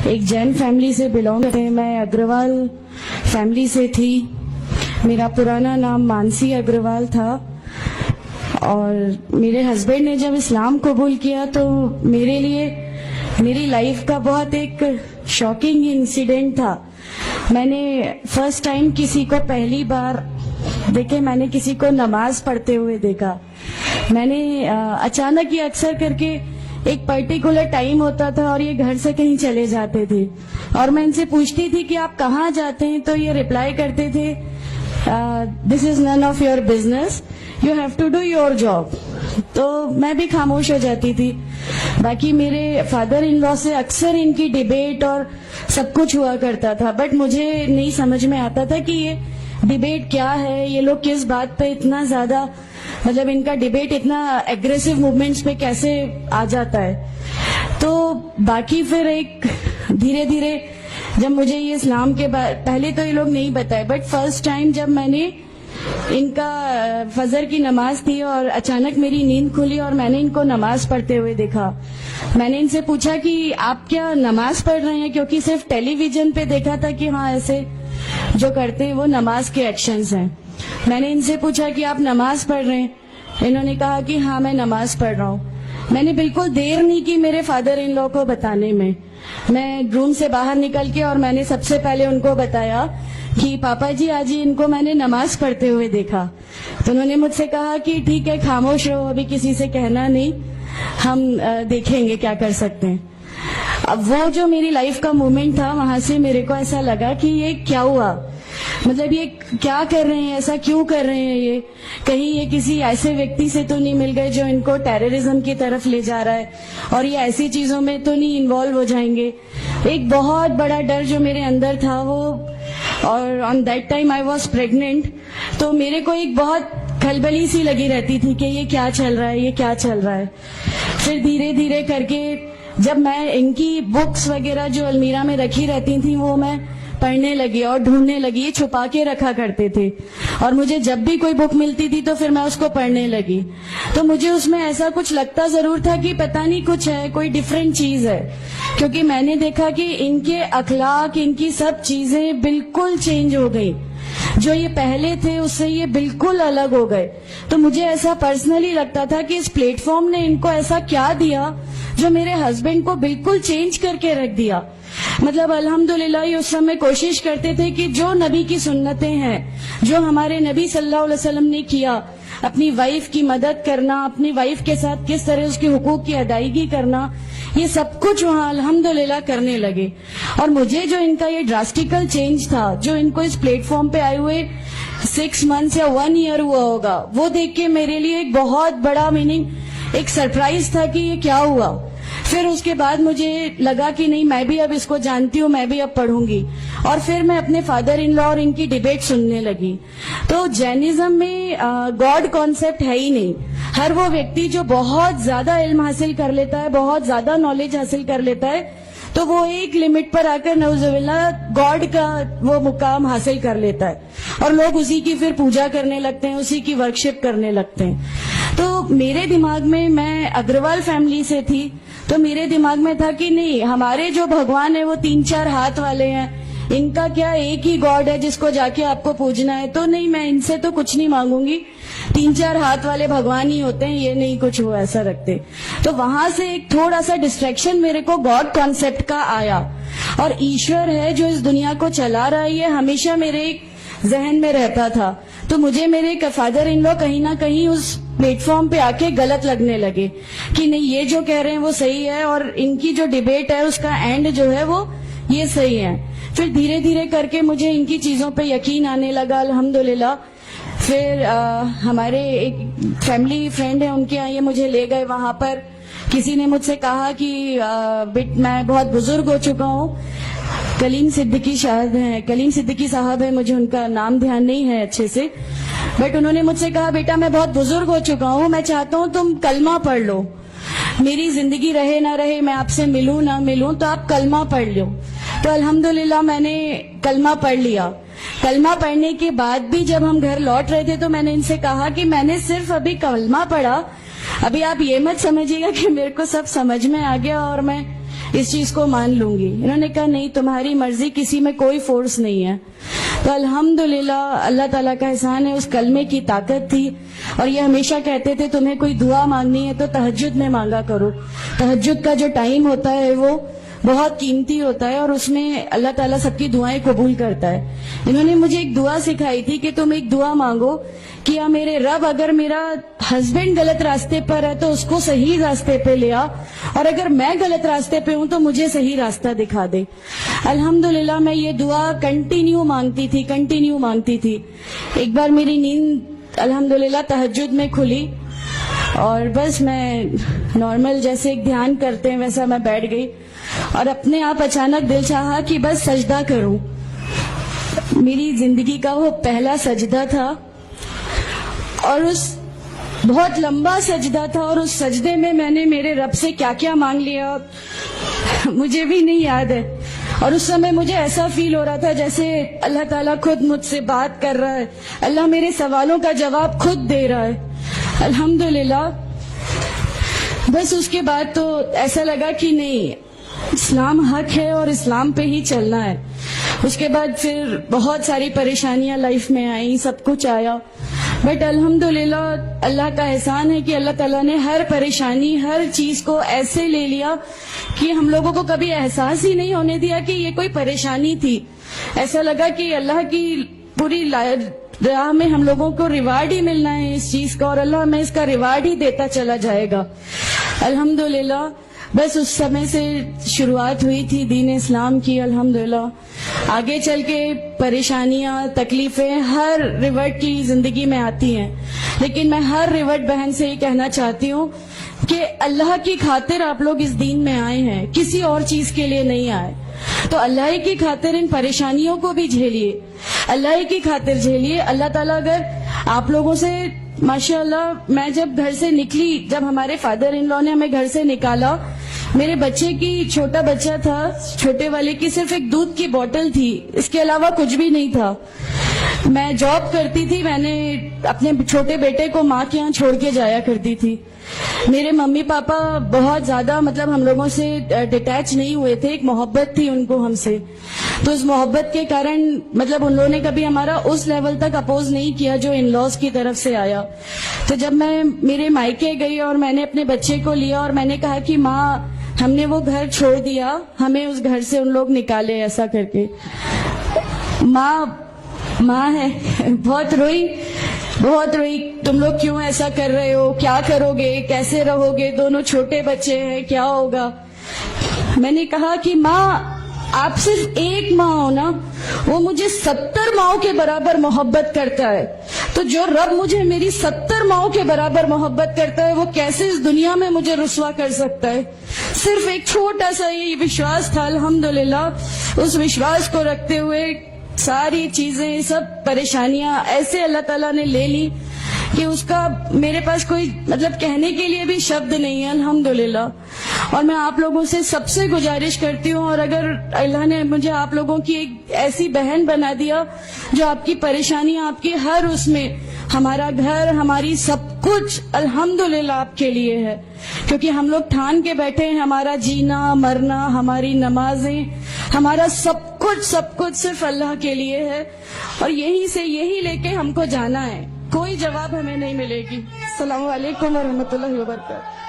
ایک جین فیملی سے بلونگ کرتے ہیں. میں اگروال فیملی سے تھی. میرا پرانا نام مانسی اگروال تھا, اور میرے ہسبینڈ نے جب اسلام قبول کیا تو میرے لیے میری لائف کا بہت ایک شاکنگ انسیڈنٹ تھا. میں نے فرسٹ ٹائم کسی کو پہلی بار دیکھے, میں نے کسی کو نماز پڑھتے ہوئے دیکھا. میں نے اچانک یہ اکثر کر کے ایک پرٹیکولر ٹائم ہوتا تھا اور یہ گھر سے کہیں چلے جاتے تھے, اور میں ان سے پوچھتی تھی کہ آپ کہاں جاتے ہیں, تو یہ ریپلائی کرتے تھے this is none of your business, you have to do your job. تو میں بھی خاموش ہو جاتی تھی. باقی میرے فادر ان لا سے اکثر ان کی ڈیبیٹ اور سب کچھ ہوا کرتا تھا, بٹ مجھے نہیں سمجھ میں آتا تھا کہ یہ ڈیبیٹ کیا ہے, یہ لوگ کس بات پہ اتنا زیادہ, مطلب ان کا ڈیبیٹ اتنا ایگریسو موومنٹس پہ کیسے آ جاتا ہے. تو باقی پھر ایک دھیرے دھیرے جب مجھے یہ اسلام کے پہلے تو یہ لوگ نہیں بتائے, بٹ فرسٹ ٹائم جب میں نے ان کا فجر کی نماز تھی اور اچانک میری نیند کھلی اور میں نے ان کو نماز پڑھتے ہوئے دیکھا. میں نے ان سے پوچھا کہ آپ کیا نماز پڑھ رہے ہیں, کیونکہ صرف ٹیلی ویژن پہ دیکھا تھا کہ ہاں ایسے جو کرتے ہیں وہ نماز کے ایکشنز ہیں. میں نے ان سے پوچھا کہ آپ نماز پڑھ رہے ہیں, انہوں نے کہا کہ ہاں میں نماز پڑھ رہا ہوں. میں نے بالکل دیر نہیں کی میرے فادر ان لا کو بتانے میں. میں روم سے باہر نکل کے اور میں نے سب سے پہلے ان کو بتایا کہ پاپا جی آج ان کو میں نے نماز پڑھتے ہوئے دیکھا. تو انہوں نے مجھ سے کہا کہ ٹھیک ہے خاموش رہو, ابھی کسی سے کہنا نہیں, ہم دیکھیں گے کیا کر سکتے ہیں. اب وہ جو میری لائف کا مومنٹ تھا, وہاں سے میرے کو ایسا لگا کہ یہ کیا ہوا, مطلب یہ کیا کر رہے ہیں, ایسا کیوں کر رہے ہیں, یہ کہیں یہ کسی ایسے ویکتی سے تو نہیں مل گئے جو ان کو ٹیررزم کی طرف لے جا رہا ہے, اور یہ ایسی چیزوں میں تو نہیں انوالو ہو جائیں گے. ایک بہت بڑا ڈر جو میرے اندر تھا وہ, اور on that time I was pregnant, تو میرے کو ایک بہت کھلبلی سی لگی رہتی تھی کہ یہ کیا چل رہا ہے, یہ کیا چل رہا ہے. پھر دھیرے دھیرے کر کے جب میں ان کی بکس وغیرہ جو المیرا میں رکھی رہتی تھیں وہ میں پڑھنے لگی اور ڈھونڈنے لگی. یہ چھپا کے رکھا کرتے تھے, اور مجھے جب بھی کوئی بک ملتی تھی تو پھر میں اس کو پڑھنے لگی. تو مجھے اس میں ایسا کچھ لگتا ضرور تھا کہ پتہ نہیں کچھ ہے, کوئی ڈفرینٹ چیز ہے, کیونکہ میں نے دیکھا کہ ان کے اخلاق, ان کی سب چیزیں بالکل چینج ہو گئی. جو یہ پہلے تھے اس سے یہ بالکل الگ ہو گئے. تو مجھے ایسا پرسنلی لگتا تھا کہ اس پلیٹ فارم نے ان کو ایسا کیا دیا جو میرے ہسبینڈ کو بالکل چینج کر کے رکھ دیا. مطلب الحمدللہ یہ اس سمے کوشش کرتے تھے کہ جو نبی کی سنتیں ہیں, جو ہمارے نبی صلی اللہ علیہ وسلم نے کیا, اپنی وائف کی مدد کرنا, اپنی وائف کے ساتھ کس طرح اس کے حقوق کی ادائیگی کرنا, یہ سب کچھ وہاں الحمدللہ کرنے لگے. اور مجھے جو ان کا یہ ڈراسٹیکل چینج تھا, جو ان کو اس پلیٹ فارم پہ آئے ہوئے 6 months یا 1 year ہوا ہوگا, وہ دیکھ کے میرے لیے ایک بہت بڑا میننگ, ایک سرپرائز تھا کہ یہ کیا ہوا. پھر اس کے بعد مجھے لگا کہ نہیں, میں بھی اب اس کو جانتی ہوں, میں بھی اب پڑھوں گی. اور پھر میں اپنے فادر ان لا اور ان کی ڈیبیٹ سننے لگی. تو جینزم میں گاڈ کانسیپٹ ہے ہی نہیں. ہر وہ ویکتی جو بہت زیادہ علم حاصل کر لیتا ہے, بہت زیادہ نالج حاصل کر لیتا ہے, تو وہ ایک لمٹ پر آ کر نعوذ باللہ گاڈ کا وہ مقام حاصل کر لیتا ہے, اور لوگ اسی کی پھر پوجا کرنے لگتے ہیں, اسی کی ورکشپ کرنے لگتے ہیں. تو میرے دماغ میں اگروال فیملی سے تھی, تو میرے دماغ میں تھا کہ نہیں, ہمارے جو بھگوان ہیں وہ 3-4 ہاتھ والے ہیں, ان کا کیا ایک ہی گاڈ ہے جس کو جا کے آپ کو پوجنا ہے. تو نہیں, میں ان سے تو کچھ نہیں مانگوں گی, 3-4 ہاتھ والے بھگوان ہی ہوتے ہیں, یہ نہیں کچھ وہ ایسا رکھتے. تو وہاں سے ایک تھوڑا سا ڈسٹریکشن میرے کو گاڈ کانسیپٹ کا آیا, اور ایشور ہے جو اس دنیا کو چلا رہا ہے, یہ ہمیشہ میرے ذہن میں رہتا تھا. تو مجھے میرے فادر ان لا کہیں نہ کہیں اس پلیٹ فارم پہ آ کے غلط لگنے لگے کہ نہیں, یہ جو کہہ رہے ہیں وہ صحیح ہے, اور ان کی جو ڈیبیٹ ہے اس کا اینڈ جو ہے وہ یہ صحیح ہے. پھر دھیرے دھیرے کر کے مجھے ان کی چیزوں پہ یقین آنے لگا الحمدللہ. پھر ہمارے ایک فیملی فرینڈ ہیں, ان کے یہاں یہ مجھے لے گئے. وہاں پر کسی نے مجھ سے کہا کہ میں بہت بزرگ ہو چکا ہوں, کلیم صدیقی صاحب ہے, مجھے ان کا نام دھیان نہیں ہے اچھے سے, بٹ انہوں نے مجھ سے کہا بیٹا میں بہت بزرگ ہو چکا ہوں, میں چاہتا ہوں تم کلمہ پڑھ لو, میری زندگی رہے نہ رہے, میں آپ سے ملوں نہ ملوں, تو آپ کلمہ پڑھ لو. تو الحمدللہ میں نے کلمہ پڑھ لیا. کلمہ پڑھنے کے بعد بھی جب ہم گھر لوٹ رہے تھے تو میں نے ان سے کہا کہ میں نے صرف ابھی کلمہ پڑھا, ابھی آپ یہ مت سمجھیے گا کہ میرے کو سب سمجھ میں آ گیا اور میں اس چیز کو مان لوں گی. انہوں نے کہا نہیں, تمہاری مرضی, کسی میں کوئی فورس نہیں ہے. تو الحمدللہ اللہ تعالیٰ کا احسان ہے, اس کلمے کی طاقت تھی. اور یہ ہمیشہ کہتے تھے تمہیں کوئی دعا مانگنی ہے تو تہجد میں مانگا کرو. تہجد کا جو ٹائم ہوتا ہے وہ بہت قیمتی ہوتا ہے اور اس میں اللہ تعالیٰ سب کی دعائیں قبول کرتا ہے. انہوں نے مجھے ایک دعا سکھائی تھی کہ تم ایک دعا مانگو کہ یا میرے رب, اگر میرا ہسبینڈ غلط راستے پر ہے تو اس کو صحیح راستے پہ لے آ, اور اگر میں غلط راستے پہ ہوں تو مجھے صحیح راستہ دکھا دے. الحمدللہ میں یہ دعا کنٹینیو مانگتی تھی. ایک بار میری نیند الحمدللہ تہجد میں کھلی اور بس میں نارمل جیسے ایک دھیان کرتے ہیں ویسا میں بیٹھ گئی اور اپنے آپ اچانک دل چاہا کہ بس سجدہ کروں. میری زندگی کا وہ پہلا سجدہ تھا اور اس بہت لمبا سجدہ تھا, اور اس سجدے میں نے میرے رب سے کیا کیا مانگ لیا مجھے بھی نہیں یاد ہے. اور اس سمے مجھے ایسا فیل ہو رہا تھا جیسے اللہ تعالیٰ خود مجھ سے بات کر رہا ہے, اللہ میرے سوالوں کا جواب خود دے رہا ہے. الحمدللہ بس اس کے بعد تو ایسا لگا کہ نہیں, اسلام حق ہے اور اسلام پہ ہی چلنا ہے. اس کے بعد پھر بہت ساری پریشانیاں لائف میں آئیں, سب کچھ آیا, بٹ الحمدللہ اللہ کا احسان ہے کہ اللہ تعالیٰ نے ہر پریشانی, ہر چیز کو ایسے لے لیا کہ ہم لوگوں کو کبھی احساس ہی نہیں ہونے دیا کہ یہ کوئی پریشانی تھی. ایسا لگا کہ اللہ کی پوری راہ میں ہم لوگوں کو ریوارڈ ہی ملنا ہے اس چیز کا, اور اللہ ہمیں اس کا ریوارڈ ہی دیتا چلا جائے گا. الحمدللہ بس اس سمے سے شروعات ہوئی تھی دین اسلام کی. الحمدللہ آگے چل کے پریشانیاں, تکلیفیں ہر ریورٹ کی زندگی میں آتی ہیں, لیکن میں ہر ریورٹ بہن سے یہ کہنا چاہتی ہوں کہ اللہ کی خاطر آپ لوگ اس دین میں آئے ہیں, کسی اور چیز کے لیے نہیں آئے. تو اللہ کی خاطر ان پریشانیوں کو بھی جھیلیے, اللہ کی خاطر جھیلیے. اللہ تعالیٰ اگر آپ لوگوں سے, ماشاءاللہ میں جب گھر سے نکلی, جب ہمارے فادر ان لا نے ہمیں گھر سے نکالا, میرے بچے کی, چھوٹا بچہ تھا, چھوٹے والے کی صرف ایک دودھ کی بوتل تھی, اس کے علاوہ کچھ بھی نہیں تھا. میں جاب کرتی تھی, میں نے اپنے چھوٹے بیٹے کو ماں کے یہاں چھوڑ کے جایا کرتی تھی. میرے ممی پاپا بہت زیادہ ہم لوگوں سے ڈیٹیچ نہیں ہوئے تھے, ایک محبت تھی ان کو ہم سے. تو اس محبت کے کارن ان لوگوں نے کبھی ہمارا اس لیول تک اپوز نہیں کیا جو ان لاز کی طرف سے آیا. تو جب میں میرے مائکے گئی اور میں نے اپنے بچے کو لیا اور میں نے کہا کہ ماں ہم نے وہ گھر چھوڑ دیا, ہمیں اس گھر سے ان لوگ نکالے, ایسا کر کے ماں ہے, بہت روئی. تم لوگ کیوں ایسا کر رہے ہو, کیا کرو گے, کیسے رہو گے, دونوں چھوٹے بچے ہیں, کیا ہوگا. میں نے کہا کہ ماں آپ صرف ایک ماں ہو نا, وہ مجھے 70 ماؤں کے برابر محبت کرتا ہے. تو جو رب مجھے میری 70 ماؤں کے برابر محبت کرتا ہے, وہ کیسے اس دنیا میں مجھے رسوا کر سکتا ہے. صرف ایک چھوٹا سا یہ وشواس تھا. الحمدللہ اس وشواس کو رکھتے ہوئے ساری چیزیں, سب پریشانیاں ایسے اللہ تعالیٰ نے لے لی کہ اس کا میرے پاس کوئی کہنے کے لیے بھی شبد نہیں ہے. الحمدللہ. اور میں آپ لوگوں سے سب سے گزارش کرتی ہوں, اور اگر اللہ نے مجھے آپ لوگوں کی ایک ایسی بہن بنا دیا جو آپ کی پریشانیاں, آپ کی ہر اس میں, ہمارا گھر, ہماری سب کچھ الحمدللہ آپ کے لیے ہے, کیونکہ ہم لوگ ٹھان کے بیٹھے ہیں ہمارا جینا مرنا, ہماری نمازیں, ہمارا سب کچھ صرف اللہ کے لیے ہے, اور یہی لے کے ہم کو جانا ہے. کوئی جواب ہمیں نہیں ملے گی. السلام علیکم ورحمۃ اللہ وبرکاتہ.